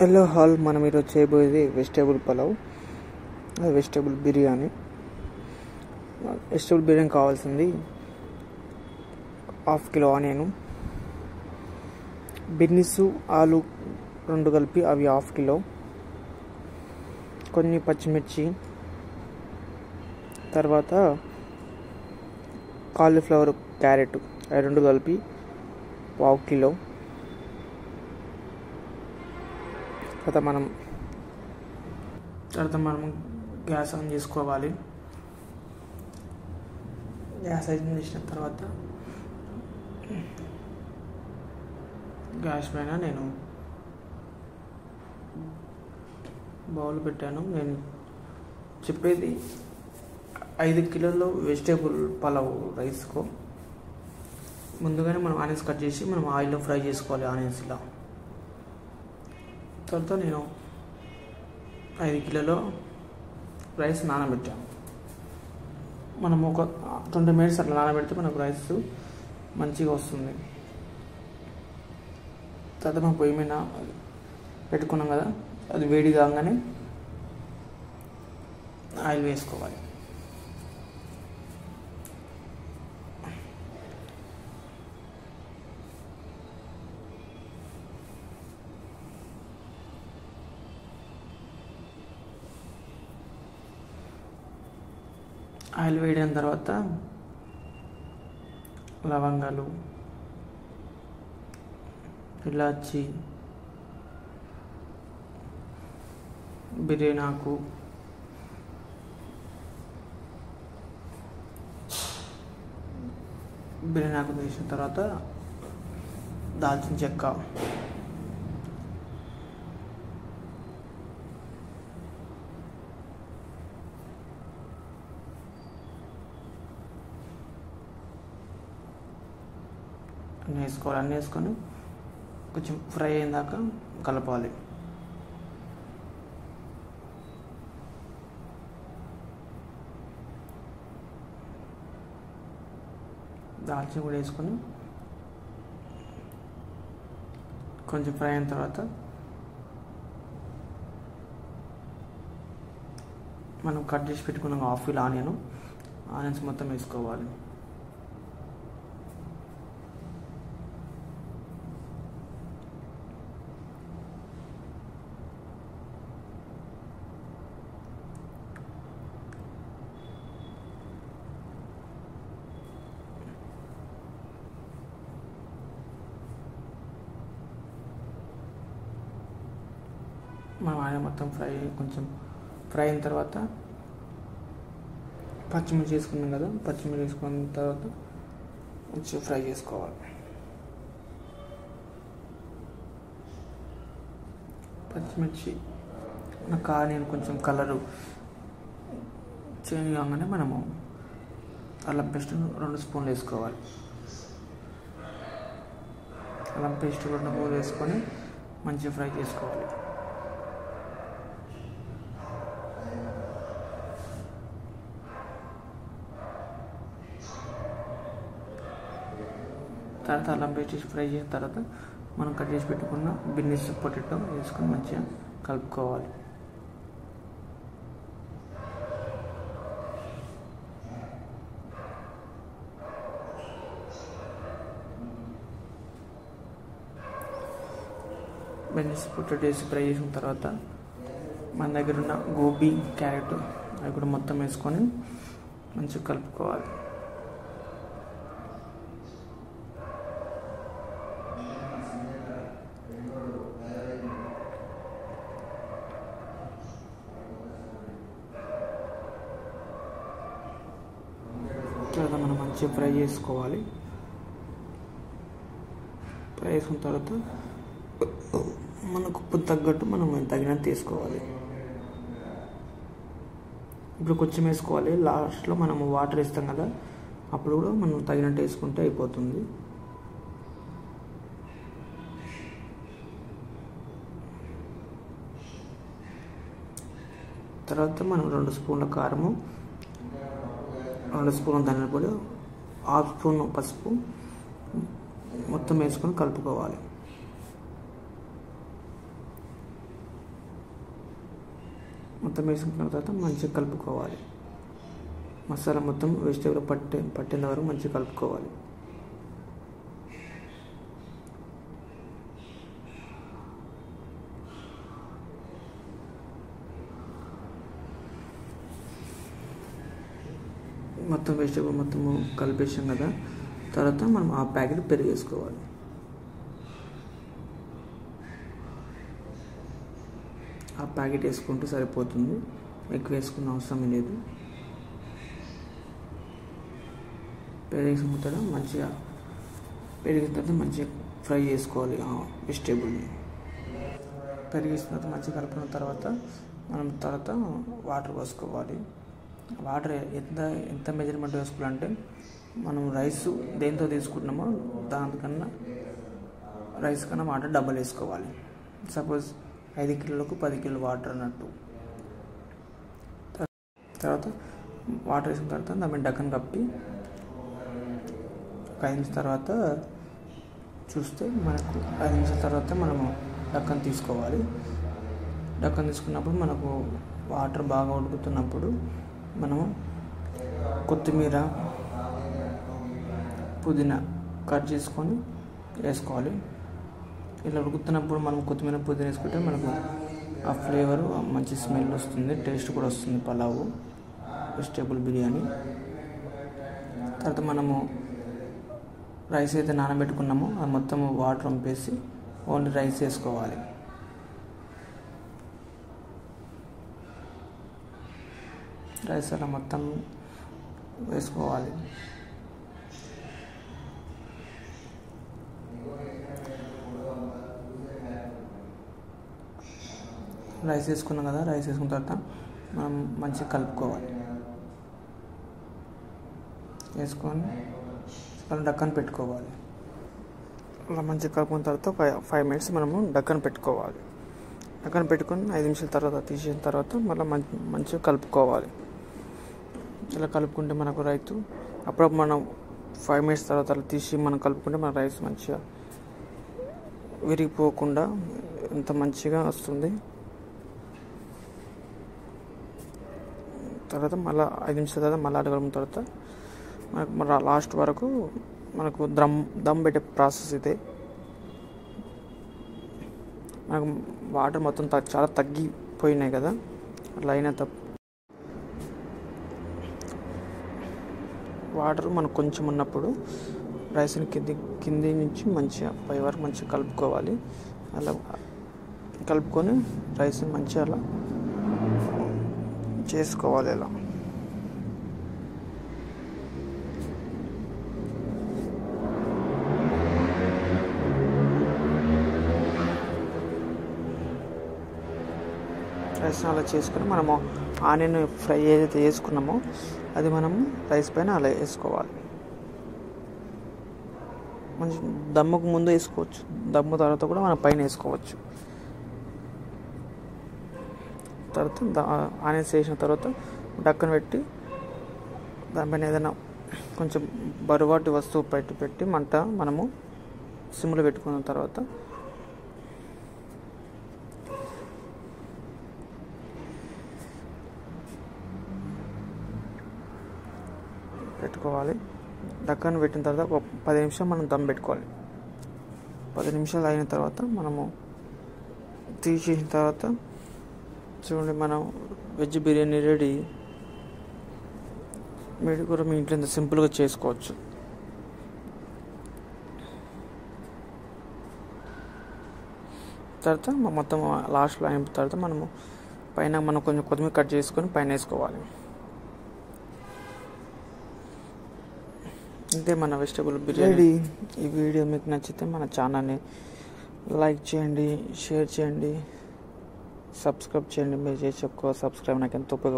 Hello hall మనం ఈరోజు చేయబోయేది vegetable pulao, vegetable biryani. Vegetable biryani కావాల్సింది 1/2 కిలో ఆనియను, బిర్నీసు, ఆలు 2 కలిపి అవి 1/2 కిలో, కొన్ని పచ్చిమిర్చి, తర్వాత కాలీఫ్లవర్, క్యారెట్ అవి 2 కలిపి 1/2 కిలో. తర్వాత మనం గ్యాస్ ఆన్ చేసుకోవాలి. గ్యాస్ ఆన్ చేసిన తర్వాత గ్యాస్ పైన నేను బౌల్ పెట్టాను. నేను చెప్పేది 5 కిలోలు వెజిటేబుల్ పలావ్ రైస్కు ముందుగానే మనం ఆనియన్స్ కట్ చేసి మనం ఆయిల్లో ఫ్రై చేసుకోవాలి. ఆనియన్స్ ఇలా తర్వాత నేను 5 కిలోలో రైస్ నానబెట్టాము. మనం ఒక 20 మినిట్స్ అట్లా నానబెడితే మనకు రైస్ మంచిగా వస్తుంది. తర్వాత మనం పొయ్యి మీద పెట్టుకున్నాం కదా, అది వేడి కాగానే ఆయిల్ వేసుకోవాలి. ఆయిల్ వేడిన తర్వాత లవంగాలు, ఇలాచి, బిర్యానీ ఆకు, వేసిన తర్వాత దాల్చిన చెక్క, అన్నీ వేసుకొని కొంచెం ఫ్రై అయ్యేదాక కలపాలి. దాల్చిన కూడా వేసుకొని కొంచెం ఫ్రై అయిన తర్వాత మనం కట్ చేసి పెట్టుకున్నాం 1/2 కిలో ఆనియన్స్ మొత్తం వేసుకోవాలి. మనం ఆనియన్ మొత్తం కొంచెం ఫ్రై అయిన తర్వాత పచ్చిమిర్చి వేసుకున్నాం కదా, పచ్చిమిర్చి వేసుకున్న తర్వాత కొంచెం ఫ్రై చేసుకోవాలి. పచ్చిమిర్చి నాకు ఆనియన్ కొంచెం కలరు చేంజ్ కాగానే మనము అల్లం పేస్ట్ 2 స్పూన్లు వేసుకోవాలి. అల్లం పేస్ట్ 2 స్పూన్లు వేసుకొని మంచిగా ఫ్రై చేసుకోవాలి. తర్వాత అల్లం పేస్ట్ ఫ్రై చేసిన తర్వాత మనం కట్ చేసి పెట్టుకున్న బిర్నీస్, పొటాటో వేసుకొని మంచిగా కలుపుకోవాలి. బిర్నీస్, పొటాటో వేసి ఫ్రై చేసిన తర్వాత మన దగ్గర ఉన్న గోబీ, క్యారెట్ అవి కూడా మొత్తం వేసుకొని మంచిగా కలుపుకోవాలి. తర్వాత మనం మంచిగా ఫ్రై చేసుకోవాలి. ఫ్రై చేసుకున్న తర్వాత మనకు ఉప్పు తగ్గట్టు మనం తగినంత వేసుకోవాలి. ఇప్పుడు కొంచెం వేసుకోవాలి. లాస్ట్లో మనము వాటర్ వేస్తాం కదా, అప్పుడు కూడా మనం తగినట్టు వేసుకుంటే అయిపోతుంది. తర్వాత మనం 2 స్పూన్ల కారము, 2 స్పూన్ల ధనియాల పొడి, 1/2 స్పూన్ పసుపు మొత్తం వేసుకొని కలుపుకోవాలి. మొత్తం వేసుకున్న తర్వాత మంచిగా కలుపుకోవాలి. మసాలా మొత్తం వెజిటేబుల్ పట్టిన వరకు మంచిగా కలుపుకోవాలి. మొత్తం వెజిటేబుల్ మొత్తము కలిపేసాం కదా, తర్వాత మనం ఆ ప్యాకెట్ పెరుగు వేసుకోవాలి. ఆ ప్యాకెట్ వేసుకుంటే సరిపోతుంది, ఎక్కువ వేసుకున్న అవసరం లేదు. పెరిగేసిన తర్వాత మంచిగా ఫ్రై చేసుకోవాలి ఆ వెజిటేబుల్ని. పెరిగేసిన తర్వాత మంచిగా కలుపుకున్న తర్వాత మనం వాటర్ పోసుకోవాలి. వాటర్ ఎంత మెజర్మెంట్ వేసుకోవాలంటే మనం రైస్ దేంతో తీసుకుంటున్నామో దానికన్నా రైస్ కన్నా వాటర్ డబల్ వేసుకోవాలి. సపోజ్ 5 కిలోలకు 10 కిలో వాటర్ అన్నట్టు. తర్వాత వాటర్ వేసిన తర్వాత దాని డక్కన్ కప్పి ఒక 5 నిమిషాల తర్వాత చూస్తే మనకు 5 నిమిషాల తర్వాత మనము డక్కన్ తీసుకోవాలి. డక్కన్ తీసుకున్నప్పుడు మనకు వాటర్ బాగా ఉడుకుతున్నప్పుడు మనము కొత్తిమీర, పుదీనా కట్ చేసుకొని వేసుకోవాలి. ఇలా ఉడుకుతున్నప్పుడు మనం కొత్తిమీర, పుదీనా వేసుకుంటే మనకు ఆ ఫ్లేవర్ మంచి స్మెల్ వస్తుంది, టేస్ట్ కూడా వస్తుంది పలావు వెజిటేబుల్ బిర్యానీ. తర్వాత మనము రైస్ అయితే నానబెట్టుకున్నామో అది మొత్తం వాటర్ వంపేసి ఓన్లీ రైస్ వేసుకోవాలి. రైస్ అలా మొత్తం వేసుకోవాలి. రైస్ వేసుకున్నాం కదా, రైస్ వేసుకున్న తర్వాత మనం మంచిగా కలుపుకోవాలి. వేసుకొని డక్కన్ పెట్టుకోవాలి. అలా మంచిగా కలుపుకున్న తర్వాత 5 మినిట్స్ మనము డక్కన్ పెట్టుకోవాలి. డక్కన్ పెట్టుకొని 5 నిమిషాల తర్వాత తీసిన తర్వాత మళ్ళీ మంచిగా కలుపుకోవాలి. ఇలా కలుపుకుంటే మనకు రైతు అప్పుడప్పుడు మనం 5 మినిట్స్ తర్వాత అలా తీసి మనం కలుపుకుంటే మన రైస్ మంచిగా విరిగిపోకుండా ఎంత మంచిగా వస్తుంది. తర్వాత మళ్ళీ 5 నిమిషాల తర్వాత మళ్ళీ కలుపుకున్న తర్వాత మనకు లాస్ట్ వరకు మనకు దమ్ పెట్టే ప్రాసెస్ ఇదే. మనకు వాటర్ మొత్తం చాలా తగ్గిపోయినాయి కదా, అట్లా అయినా వాటర్ మనకు కొంచెం ఉన్నప్పుడు రైస్ని కింది నుంచి మంచిగా పై వరకు మంచిగా కలుపుకోవాలి. అలా కలుపుకొని రైస్ని మంచిగా అలా చేసుకోవాలి. అలా రైస్ అలా చేసుకొని మనము ఆనియన్ ఫ్రై ఏదైతే వేసుకున్నామో అది మనము రైస్ పైన అలా వేసుకోవాలి. మంచి దమ్ముకు ముందు వేసుకోవచ్చు, దమ్ము తర్వాత కూడా మనం పైన వేసుకోవచ్చు. తర్వాత ఆనియన్స్ వేసిన తర్వాత డక్కన పెట్టి దానిపైన ఏదైనా కొంచెం బరువాటి వస్తువు పెట్టి మంట మనము సిమ్లో పెట్టుకున్న తర్వాత పెట్టుకోవాలి. డక్కన పెట్టిన తర్వాత ఒక 10 నిమిషాలు మనం దమ్ పెట్టుకోవాలి. 10 నిమిషాలు అయిన తర్వాత మనము తీసేసిన తర్వాత చూడండి, మనం వెజ్ బిర్యానీ రెడీ. మీరు కూడా మీ ఇంట్లో ఇంత సింపుల్గా చేసుకోవచ్చు. తర్వాత మొత్తం లాస్ట్లో అయిన తర్వాత మనం కొంచెం కొత్తిమీర కట్ చేసుకొని పైన వేసుకోవాలి. ఇంతే మన వెజిటేబుల్ బిర్యానీ. ఈ వీడియో మీకు నచ్చితే మన ఛానల్ని లైక్ చేయండి, షేర్ చేయండి, సబ్స్క్రైబ్ చేయండి. మీరు చేసి సబ్స్క్రైబ్ నాకు ఎంతో ఉపయోగపడుతుంది.